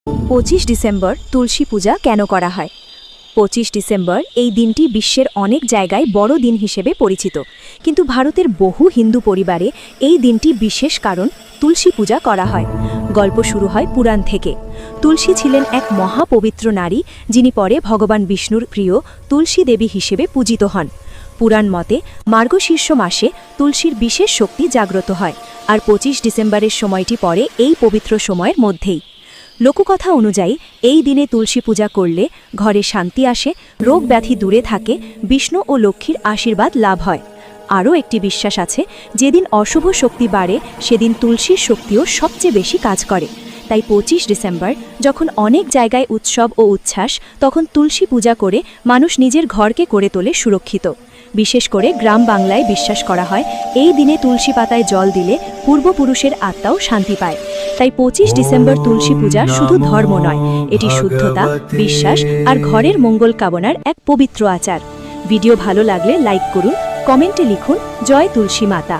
25 December তুলসী পূজা কেন করা হয়? 25 ডিসেম্বর এই দিনটি বিশ্বের অনেক জায়গায় বড় দিন হিসেবে পরিচিত, কিন্তু ভারতের বহু হিন্দু পরিবারে এই দিনটি বিশেষ কারণ তুলসী পূজা করা হয়। গল্প শুরু হয় পুরাণ থেকে। তুলসী ছিলেন এক মহাপবিত্র নারী, যিনি পরে ভগবান বিষ্ণুর প্রিয় তুলসী দেবী হিসেবে পূজিত হন। পুরাণ মতে মার্গশীর্ষ মাসে তুলসীর বিশেষ শক্তি জাগ্রত হয়, আর 25 ডিসেম্বরের সময়টি পড়ে এই পবিত্র সময়ের মধ্যেই। লোককথা অনুযায়ী এই দিনে তুলসী পূজা করলে ঘরে শান্তি আসে, রোগ ব্যাধি দূরে থাকে, বিষ্ণু ও লক্ষ্মীর আশীর্বাদ লাভ হয়। আরও একটি বিশ্বাস আছে, যেদিন অশুভ শক্তি বাড়ে সেদিন তুলসীর শক্তিও সবচেয়ে বেশি কাজ করে। তাই 25 ডিসেম্বর যখন অনেক জায়গায় উৎসব ও উচ্ছ্বাস, তখন তুলসী পূজা করে মানুষ নিজের ঘরকে করে তোলে সুরক্ষিত। বিশেষ করে গ্রাম বাংলায় বিশ্বাস করা হয় এই দিনে তুলসী পাতায় জল দিলে পূর্বপুরুষের আত্মাও শান্তি পায়। তাই 25 ডিসেম্বর তুলসী পূজা শুধু ধর্ম নয়, এটি শুদ্ধতা, বিশ্বাস আর ঘরের মঙ্গল কামনার এক পবিত্র আচার। ভিডিও ভালো লাগলে লাইক করুন, কমেন্টে লিখুন জয় তুলসী মাতা।